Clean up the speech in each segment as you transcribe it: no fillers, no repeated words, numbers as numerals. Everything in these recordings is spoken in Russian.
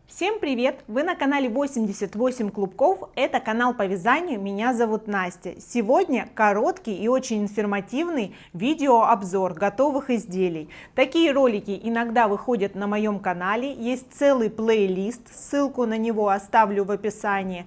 Всем привет! Вы на канале 88 клубков, это канал по вязанию, меня зовут Настя. Сегодня короткий и очень информативный видеообзор готовых изделий. Такие ролики иногда выходят на моем канале, есть целый плейлист, ссылку на него оставлю в описании.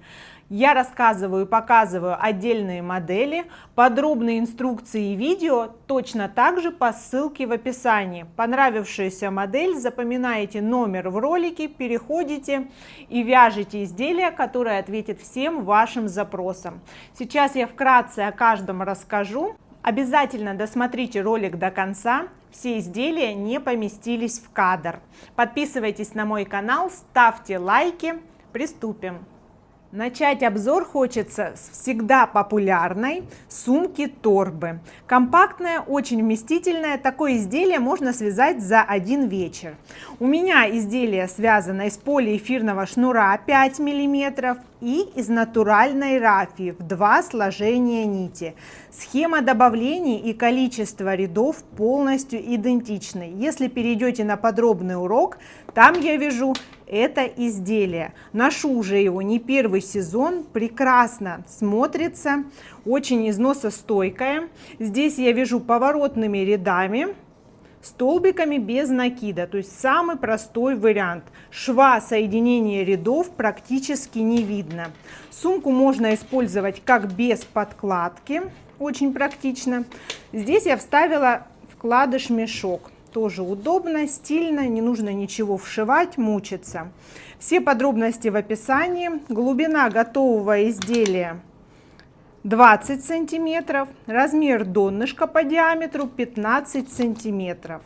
Я рассказываю и показываю отдельные модели, подробные инструкции и видео точно так же по ссылке в описании. Понравившаяся модель, запоминаете номер в ролике, переходите и вяжете изделие, которое ответит всем вашим запросам. Сейчас я вкратце о каждом расскажу. Обязательно досмотрите ролик до конца, все изделия не поместились в кадр. Подписывайтесь на мой канал, ставьте лайки, приступим. Начать обзор хочется с всегда популярной сумки-торбы. Компактная, очень вместительная, такое изделие можно связать за один вечер. У меня изделие связано из полиэфирного шнура 5 мм и из натуральной рафии в 2 сложения нити. Схема добавлений и количество рядов полностью идентичны. Если перейдете на подробный урок, там я вяжу это изделие. Ношу уже его не первый сезон, прекрасно смотрится, очень износостойкое. Здесь я вяжу поворотными рядами, столбиками без накида, то есть самый простой вариант. Шва соединения рядов практически не видно. Сумку можно использовать как без подкладки, очень практично. Здесь я вставила вкладыш-мешок. Тоже удобно, стильно, не нужно ничего вшивать, мучиться. Все подробности в описании. Глубина готового изделия 20 сантиметров, размер донышка по диаметру 15 сантиметров.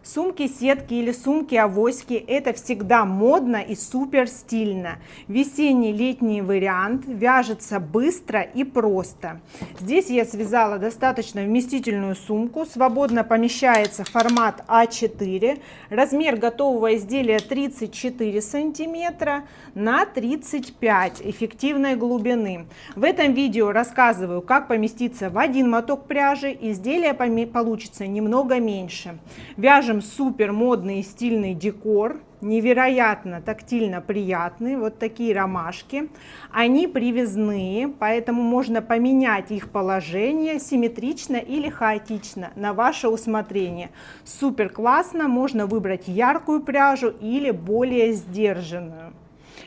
Сумки сетки или сумки авоськи — это всегда модно и супер стильно. Весенний-летний вариант, вяжется быстро и просто. Здесь я связала достаточно вместительную сумку, свободно помещается формат А4. Размер готового изделия 34 сантиметра на 35 эффективной глубины. В этом видео рассказываю, как поместиться в один моток пряжи. Изделие получится немного меньше. Вяжем супер модный и стильный декор, невероятно тактильно приятный, вот такие ромашки. Они привязные, поэтому можно поменять их положение симметрично или хаотично на ваше усмотрение. Супер классно, можно выбрать яркую пряжу или более сдержанную.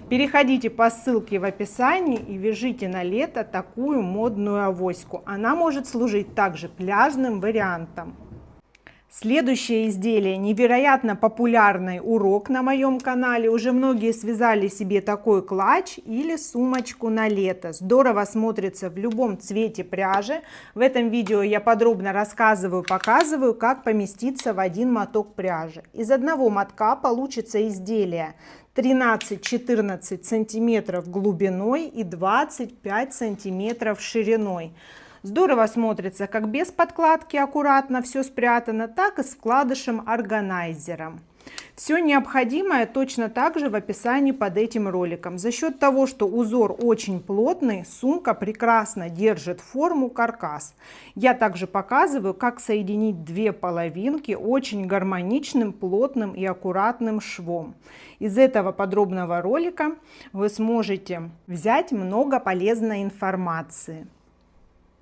Переходите по ссылке в описании и вяжите на лето такую модную авоську. Она может служить также пляжным вариантом. Следующее изделие — невероятно популярный урок на моем канале. Уже многие связали себе такой клатч или сумочку на лето. Здорово смотрится в любом цвете пряжи. В этом видео я подробно рассказываю, показываю, как поместиться в один моток пряжи. Из одного мотка получится изделие 13-14 сантиметров глубиной и 25 сантиметров шириной. Здорово смотрится как без подкладки, аккуратно все спрятано, так и с вкладышем-органайзером. Все необходимое точно так же в описании под этим роликом. За счет того, что узор очень плотный, сумка прекрасно держит форму, каркас. Я также показываю, как соединить две половинки очень гармоничным, плотным и аккуратным швом. Из этого подробного ролика вы сможете взять много полезной информации.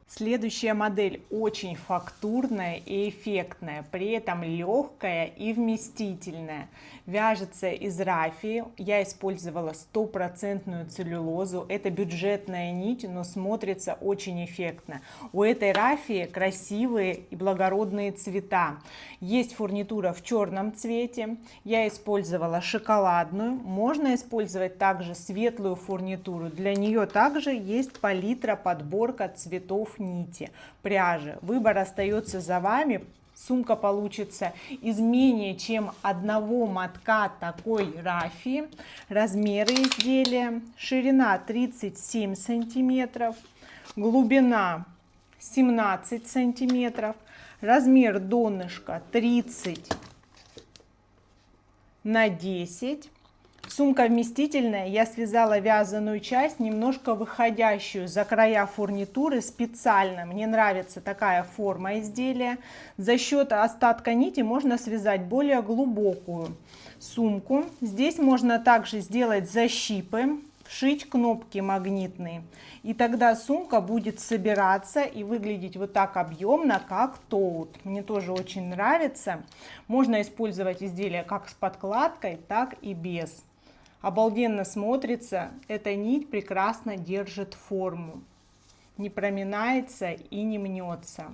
Следующая модель очень фактурная и эффектная, при этом легкая и вместительная. Вяжется из рафии. Я использовала 100% целлюлозу. Это бюджетная нить, но смотрится очень эффектно. У этой рафии красивые и благородные цвета. Есть фурнитура в черном цвете. Я использовала шоколадную. Можно использовать также светлую фурнитуру. Для нее также есть палитра, подборка цветов нити, пряжи. Выбор остается за вами. Сумка получится из менее чем одного мотка такой рафии. Размеры изделия: ширина 37 сантиметров, глубина 17 сантиметров, размер донышка 30 на 10, Сумка вместительная, я связала вязаную часть, немножко выходящую за края фурнитуры специально. Мне нравится такая форма изделия. За счет остатка нити можно связать более глубокую сумку. Здесь можно также сделать защипы, вшить кнопки магнитные. И тогда сумка будет собираться и выглядеть вот так объемно, как тоут. Мне тоже очень нравится. Можно использовать изделие как с подкладкой, так и без. Обалденно смотрится, эта нить прекрасно держит форму, не проминается и не мнется.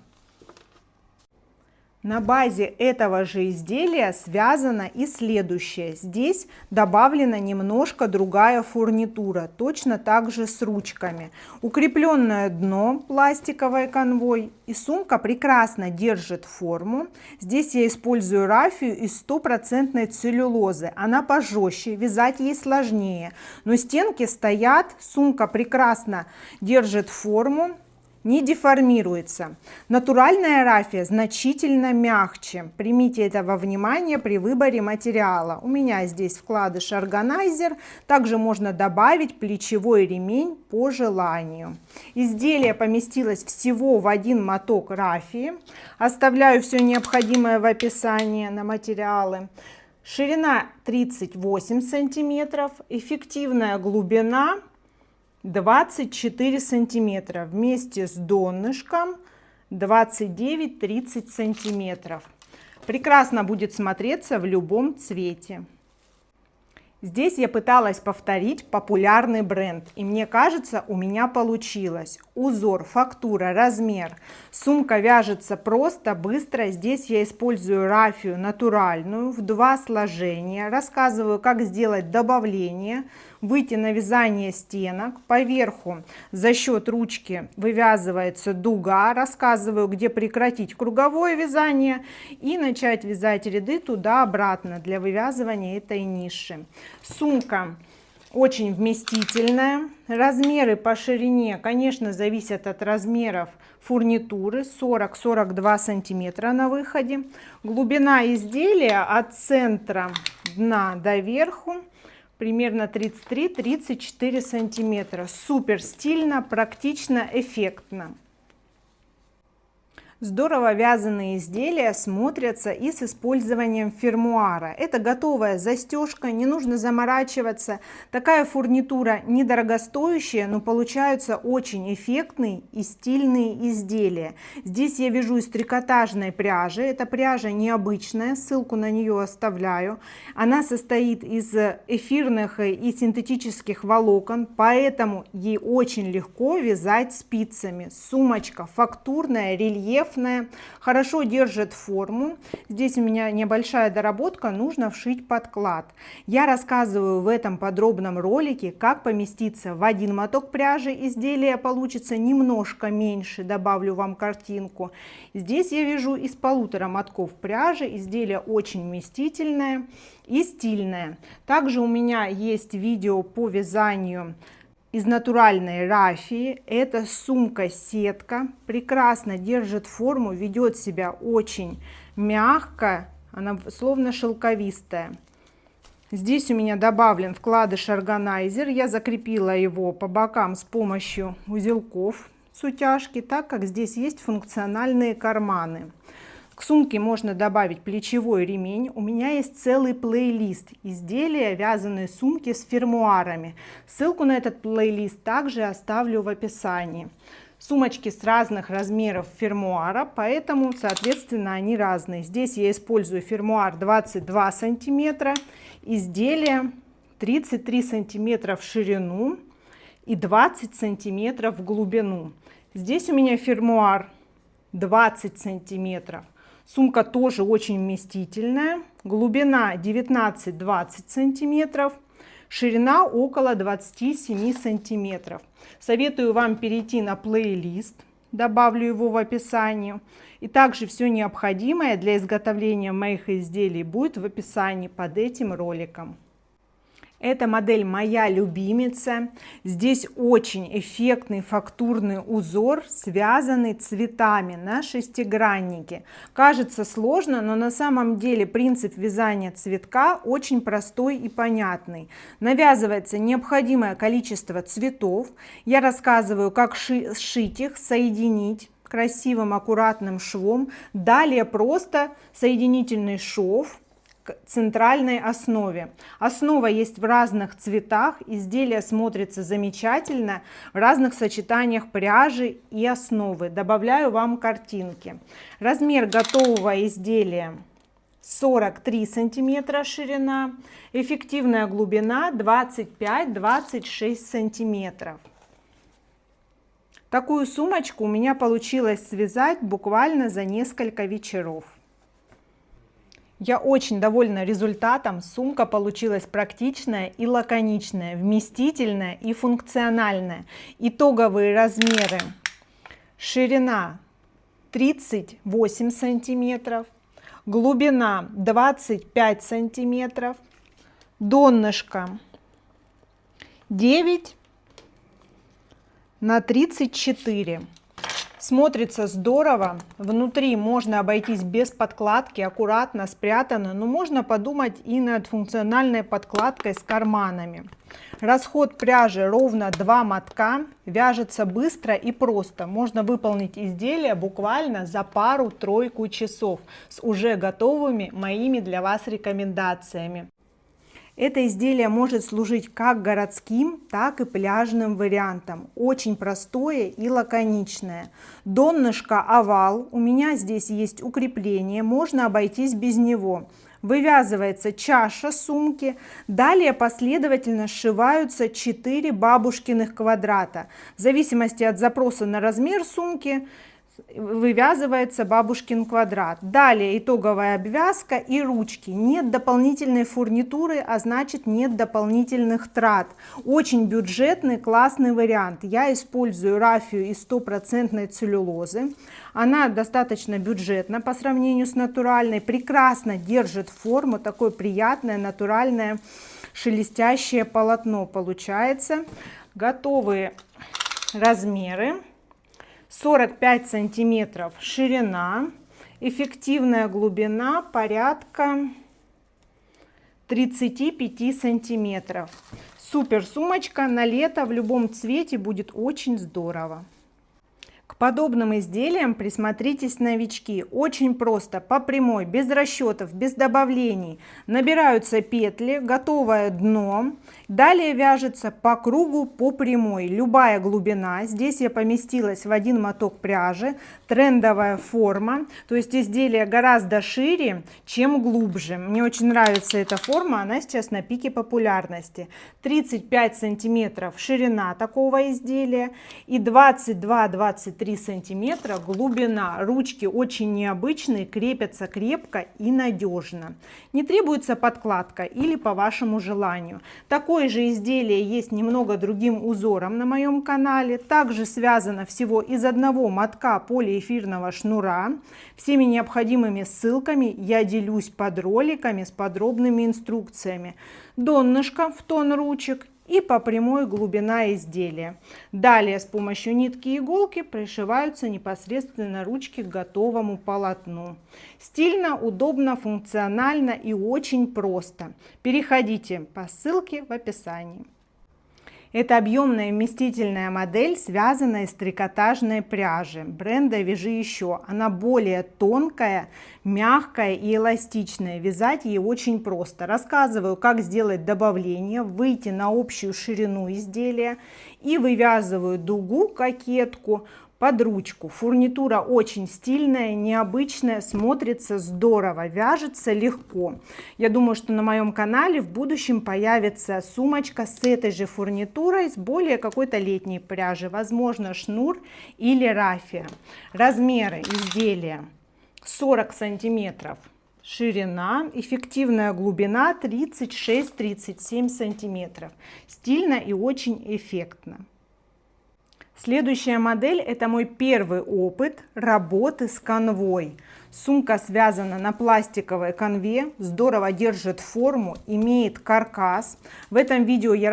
На базе этого же изделия связано и следующее. Здесь добавлена немножко другая фурнитура, точно так же с ручками. Укрепленное дно пластиковой конвой, и сумка прекрасно держит форму. Здесь я использую рафию из 100% целлюлозы. Она пожестче, вязать ей сложнее, но стенки стоят, сумка прекрасно держит форму, не деформируется. Натуральная рафия значительно мягче. Примите это во внимание при выборе материала. У меня здесь вкладыш органайзер. Также можно добавить плечевой ремень по желанию. Изделие поместилось всего в один моток рафии. Оставляю все необходимое в описании на материалы. Ширина 38 сантиметров. Эффективная глубина 24 сантиметра, вместе с донышком 29-30 сантиметров. Прекрасно будет смотреться в любом цвете. Здесь я пыталась повторить популярный бренд, и мне кажется, у меня получилось. Узор, фактура, размер. Сумка вяжется просто, быстро. Здесь я использую рафию натуральную в 2 сложения. Рассказываю, как сделать добавление, выйти на вязание стенок. Поверху за счет ручки вывязывается дуга. Рассказываю, где прекратить круговое вязание и начать вязать ряды туда-обратно для вывязывания этой ниши. Сумка очень вместительная. Размеры по ширине, конечно, зависят от размеров фурнитуры. 40-42 сантиметра на выходе. Глубина изделия от центра дна до верху примерно 33-34 сантиметра. Супер стильно, практично, эффектно. Здорово вязаные изделия смотрятся и с использованием фермуара. Это готовая застежка, не нужно заморачиваться. Такая фурнитура недорогостоящая, но получаются очень эффектные и стильные изделия. Здесь я вяжу из трикотажной пряжи. Эта пряжа необычная, ссылку на нее оставляю. Она состоит из эфирных и синтетических волокон, поэтому ей очень легко вязать спицами. Сумочка фактурная, рельефная. Хорошо держит форму. Здесь у меня небольшая доработка, нужно вшить подклад. Я рассказываю в этом подробном ролике, как поместиться в один моток пряжи. Изделие получится немножко меньше, добавлю вам картинку. Здесь я вяжу из 1,5 мотков пряжи. Изделие очень вместительное и стильное. Также у меня есть видео по вязанию из натуральной рафии. Это сумка-сетка, прекрасно держит форму, ведет себя очень мягко, она словно шелковистая. Здесь у меня добавлен вкладыш органайзер, я закрепила его по бокам с помощью узелков с утяжки, так как здесь есть функциональные карманы. К сумке можно добавить плечевой ремень. У меня есть целый плейлист изделия вязаные сумки с фермуарами. Ссылку на этот плейлист также оставлю в описании. Сумочки с разных размеров фермуара, поэтому, соответственно, они разные. Здесь я использую фермуар 22 сантиметра, изделие 33 сантиметра в ширину и 20 сантиметров в глубину. Здесь у меня фермуар 20 сантиметров. Сумка тоже очень вместительная. Глубина 19-20 сантиметров. Ширина около 27 сантиметров. Советую вам перейти на плейлист. Добавлю его в описании. И также все необходимое для изготовления моих изделий будет в описании под этим роликом. Эта модель моя любимица. Здесь очень эффектный фактурный узор, связанный цветами на шестиграннике. Кажется сложно, но на самом деле принцип вязания цветка очень простой и понятный. Навязывается необходимое количество цветов. Я рассказываю, как сшить их, соединить красивым аккуратным швом. Далее просто соединительный шов к центральной основе. Основа есть в разных цветах, изделие смотрится замечательно в разных сочетаниях пряжи и основы. Добавляю вам картинки. Размер готового изделия 43 сантиметра ширина, эффективная глубина 25-26 сантиметров. Такую сумочку у меня получилось связать буквально за несколько вечеров. Я очень довольна результатом. Сумка получилась практичная и лаконичная, вместительная и функциональная. Итоговые размеры: ширина 38 сантиметров, глубина 25 сантиметров, донышко 9 на 34. Смотрится здорово. Внутри можно обойтись без подкладки, аккуратно спрятано, но можно подумать и над функциональной подкладкой с карманами. Расход пряжи ровно 2 мотка, вяжется быстро и просто. Можно выполнить изделие буквально за пару-тройку часов с уже готовыми моими для вас рекомендациями. Это изделие может служить как городским, так и пляжным вариантом. Очень простое и лаконичное. Донышко овал. У меня здесь есть укрепление, можно обойтись без него. Вывязывается чаша сумки. Далее последовательно сшиваются 4 бабушкиных квадрата. В зависимости от запроса на размер сумки вывязывается бабушкин квадрат. Далее итоговая обвязка и ручки. Нет дополнительной фурнитуры, а значит нет дополнительных трат. Очень бюджетный, классный вариант. Я использую рафию из 100% целлюлозы. Она достаточно бюджетна по сравнению с натуральной. Прекрасно держит форму. Такое приятное, натуральное, шелестящее полотно получается. Готовые размеры: 45 сантиметров ширина, эффективная глубина порядка 35 сантиметров. Супер сумочка на лето в любом цвете, будет очень здорово. К подобным изделиям присмотритесь, новички. Очень просто, по прямой, без расчетов, без добавлений. Набираются петли, готовое дно. Далее вяжется по кругу по прямой. Любая глубина. Здесь я поместилась в один моток пряжи. Трендовая форма. То есть изделие гораздо шире, чем глубже. Мне очень нравится эта форма. Она сейчас на пике популярности. 35 сантиметров ширина такого изделия и 22-23 сантиметра глубина. Ручки очень необычные, крепятся крепко и надежно. Не требуется подкладка или по вашему желанию. Такое же изделие есть немного другим узором на моем канале. Также связано всего из одного мотка полиэфирного шнура. Всеми необходимыми ссылками я делюсь под роликами с подробными инструкциями. Донышко в тон ручек и по прямой глубина изделия. Далее с помощью нитки и иголки пришиваются непосредственно ручки к готовому полотну. Стильно, удобно, функционально и очень просто. Переходите по ссылке в описании. Это объемная вместительная модель, связанная из трикотажной пряжи бренда «Вяжи еще». Она более тонкая, мягкая и эластичная. Вязать ей очень просто. Рассказываю, как сделать добавление, выйти на общую ширину изделия и вывязываю дугу, кокетку под ручку. Фурнитура очень стильная, необычная, смотрится здорово, вяжется легко. Я думаю, что на моем канале в будущем появится сумочка с этой же фурнитурой, с более какой-то летней пряжи, возможно шнур или рафия. Размеры изделия: 40 сантиметров ширина, эффективная глубина 36-37 сантиметров. Стильно и очень эффектно. Следующая модель — это мой первый опыт работы с канвой. Сумка связана на пластиковой канве, здорово держит форму, имеет каркас. В этом видео я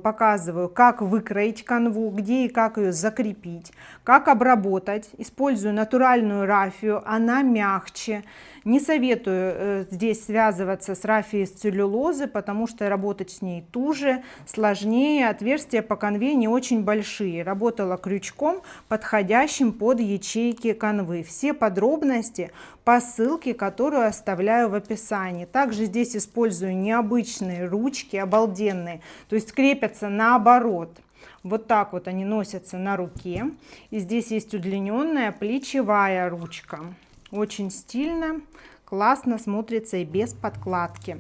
показываю, как выкроить канву, где и как ее закрепить, как обработать. Использую натуральную рафию, она мягче. Не советую здесь связываться с рафией из целлюлозы, потому что работать с ней туже, сложнее. Отверстия по канве не очень большие. Работала крючком, подходящим под ячейки канвы. Все подробности по ссылке, которую оставляю в описании. Также здесь использую необычные ручки, обалденные, то есть крепятся наоборот. Вот так вот они носятся на руке. И здесь есть удлиненная плечевая ручка. Очень стильно, классно смотрится и без подкладки.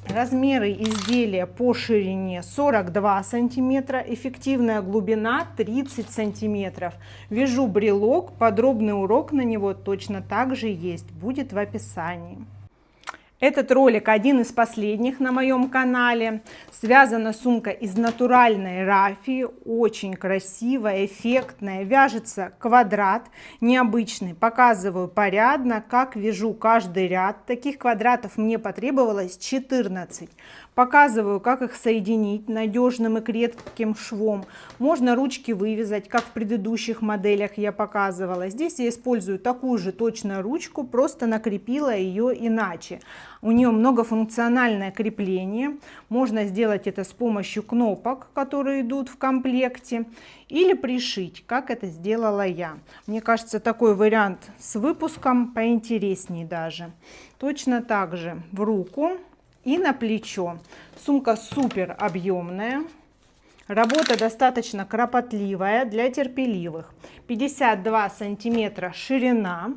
Размеры изделия по ширине 42 сантиметра, эффективная глубина 30 сантиметров. Вяжу брелок, подробный урок на него точно так же есть, будет в описании. Этот ролик один из последних на моем канале. Связана сумка из натуральной рафии, очень красивая, эффектная. Вяжется квадрат необычный. Показываю порядно, как вяжу каждый ряд. Таких квадратов мне потребовалось 14. Показываю, как их соединить надежным и крепким швом. Можно ручки вывязать, как в предыдущих моделях я показывала. Здесь я использую такую же точную ручку, просто накрепила ее иначе. У нее многофункциональное крепление. Можно сделать это с помощью кнопок, которые идут в комплекте, или пришить, как это сделала я. Мне кажется, такой вариант с выпуском поинтереснее даже. Точно так же в руку и на плечо. Сумка супер объемная. Работа достаточно кропотливая для терпеливых. 52 сантиметра ширина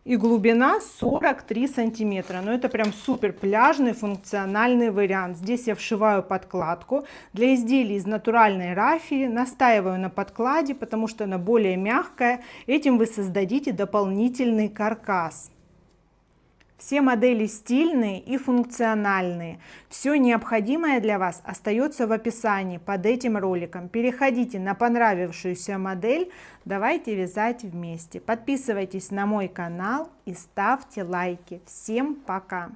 и глубина 43 сантиметра. Но это прям супер пляжный функциональный вариант. Здесь я вшиваю подкладку. Для изделий из натуральной рафии настаиваю на подкладе, потому что она более мягкая. Этим вы создадите дополнительный каркас. Все модели стильные и функциональные. Все необходимое для вас остается в описании под этим роликом. Переходите на понравившуюся модель. Давайте вязать вместе. Подписывайтесь на мой канал и ставьте лайки. Всем пока!